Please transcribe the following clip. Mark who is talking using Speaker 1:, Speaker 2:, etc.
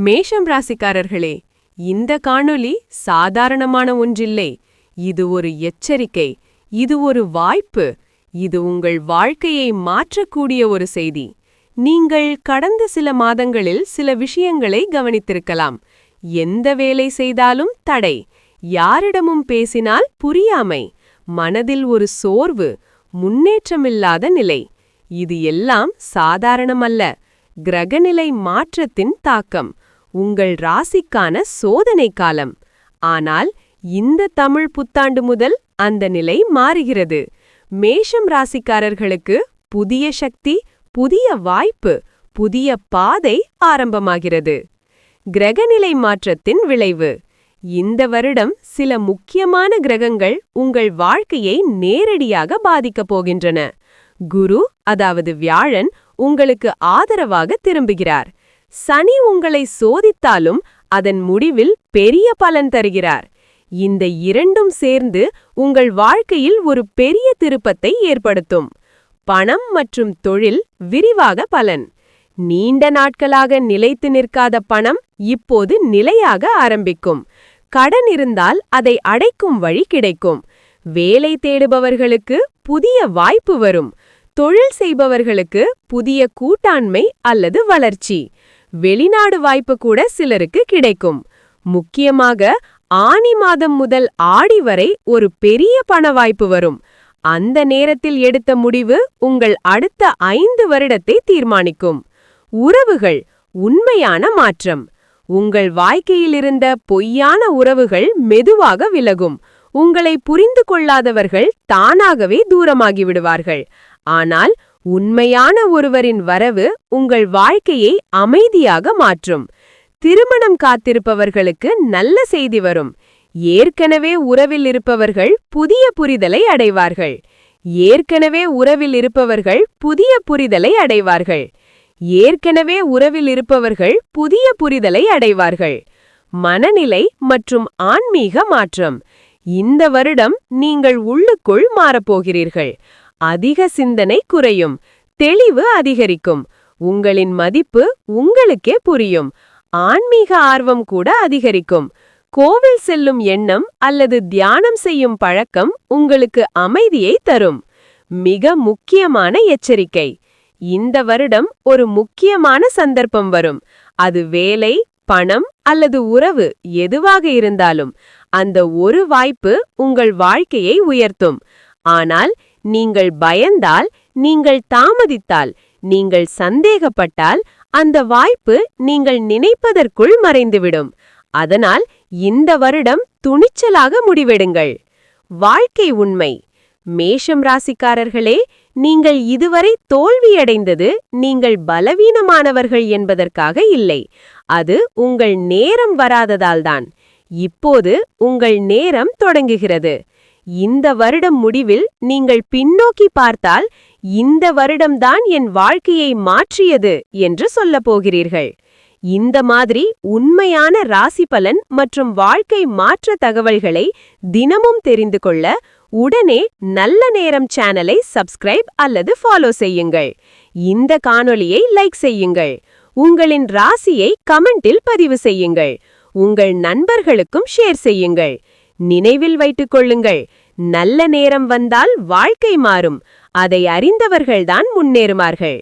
Speaker 1: மேஷம் ராசிக்காரர்களே, இந்த காணொளி சாதாரணமான ஒன்றில்லை. இது ஒரு எச்சரிக்கை, இது ஒரு வாய்ப்பு, இது உங்கள் வாழ்க்கையை மாற்றக்கூடிய ஒரு செய்தி. நீங்கள் கடந்த சில மாதங்களில் சில விஷயங்களை கவனித்திருக்கலாம். எந்த வேலை செய்தாலும் தடை, யாரிடமும் பேசினால் புரியாமை, மனதில் ஒரு சோர்வு, முன்னேற்றமில்லாத நிலை. இது எல்லாம் சாதாரணமல்ல, கிரகநிலை மாற்றத்தின் தாக்கம், உங்கள் ராசிக்கான சோதனை காலம். ஆனால் இந்த தமிழ் புத்தாண்டு முதல் அந்த நிலை மாறுகிறது. மேஷம் ராசிக்காரர்களுக்கு புதிய சக்தி, புதிய வாய்ப்பு, புதிய பாதை ஆரம்பமாகிறது. கிரகநிலை மாற்றத்தின் விளைவு. இந்த வருடம் சில முக்கியமான கிரகங்கள் உங்கள் வாழ்க்கையை நேரடியாக பாதிக்கப் போகின்றன. குரு, அதாவது வியாழன், உங்களுக்கு ஆதரவாக திரும்புகிறார். சனி உங்களை சோதித்தாலும் அதன் முடிவில் பெரிய பலன் தருகிறார். இந்த இரண்டும் சேர்ந்து உங்கள் வாழ்க்கையில் ஒரு பெரிய திருப்பத்தை ஏற்படுத்தும். பணம் மற்றும் தொழில் விரிவாக பலன். நீண்ட நாட்களாக நிலைத்து நிற்காத பணம் இப்போது நிலையாக ஆரம்பிக்கும். கடன் இருந்தால் அதை அடைக்கும் வழி கிடைக்கும். வேலை தேடுபவர்களுக்கு புதிய வாய்ப்பு வரும். தொழில் செய்பவர்களுக்கு புதிய கூட்டாண்மை அல்லது வளர்ச்சி. வெளிநாடு வாய்ப்பு கூட சிலருக்கு கிடைக்கும். முக்கியமாக ஆனி மாதம் முதல் ஆடி வரை ஒரு பெரிய பண வாய்ப்பு வரும். அந்த நேரத்தில் எடுத்த முடிவு உங்கள் அடுத்த 5 வருடத்தை தீர்மானிக்கும். உறவுகள், உண்மையான மாற்றம். உங்கள் வாழ்க்கையிலிருந்த பொய்யான உறவுகள் மெதுவாக விலகும். உங்களை புரிந்து கொள்ளாதவர்கள் தானாகவே தூரமாகி விடுவார்கள். ஆனால் உண்மையான ஒருவரின் வரவு உங்கள் வாழ்க்கையை அமைதியாக மாற்றும். திருமணம் காத்திருப்பவர்களுக்கு நல்ல செய்தி வரும். ஏற்கனவே உறவில் இருப்பவர்கள் புதிய புரிதலை அடைவார்கள். ஏற்கனவே உறவில் இருப்பவர்கள் புதிய புரிதலை அடைவார்கள். ஏற்கனவே உறவில் இருப்பவர்கள் புதிய புரிதலை அடைவார்கள். மனநிலை மற்றும் ஆன்மீக மாற்றம். இந்த வருடம் நீங்கள் உள்ளுக்குள் மாறப்போகிறீர்கள். அதிக சிந்தனை குறையும், தெளிவு அதிகரிக்கும். உங்களின் மதிப்பு உங்களுக்கே புரியும். ஆன்மீக ஆர்வம் கூட அதிகரிக்கும். கோவில் செல்லும் எண்ணம் அல்லது தியானம் செய்யும் பழக்கம் உங்களுக்கு அமைதியை தரும். மிக முக்கியமான எச்சரிக்கை. இந்த வருடம் ஒரு முக்கியமான சந்தர்ப்பம் வரும். அது வேலை, பணம் அல்லது உறவு எதுவாக இருந்தாலும் அந்த ஒரு வாய்ப்பு உங்கள் வாழ்க்கையை உயர்த்தும். ஆனால் நீங்கள் பயந்தால், நீங்கள் தாமதித்தால், நீங்கள் சந்தேகப்பட்டால் அந்த வாய்ப்பு நீங்கள் நினைப்பதற்குள் மறைந்துவிடும். அதனால் இந்த வருடம் துணிச்சலாக முடிவெடுங்கள். வாழ்க்கை உண்மை. மேஷம் ராசிக்காரர்களே, நீங்கள் இதுவரை தோல்வியடைந்தது நீங்கள் பலவீனமானவர்கள் என்பதற்காக இல்லை. அது உங்கள் நேரம் வராததால்தான். இப்போது உங்கள் நேரம் தொடங்குகிறது. இந்த வருடம் முடிவில் நீங்கள் பின்னோக்கி பார்த்தால், இந்த வருடம்தான் என் வாழ்க்கையை மாற்றியது என்று சொல்லப் போகிறீர்கள். இந்த மாதிரி உண்மையான ராசி பலன் மற்றும் வாழ்க்கை மாற்ற தகவல்களை தினமும் தெரிந்து கொள்ள உடனே நல்ல நேரம் சேனலை சப்ஸ்கிரைப் அல்லது ஃபாலோ செய்யுங்கள். இந்த காணொளியை லைக் செய்யுங்கள். உங்களின் ராசியை கமெண்டில் பதிவு செய்யுங்கள். உங்கள் நண்பர்களுக்கும் ஷேர் செய்யுங்கள். நினைவில் வைத்துக் கொள்ளுங்கள், நல்ல நேரம் வந்தால் வாழ்க்கை மாறும். அதை அறிந்தவர்கள்தான் முன்னேறுவார்கள்.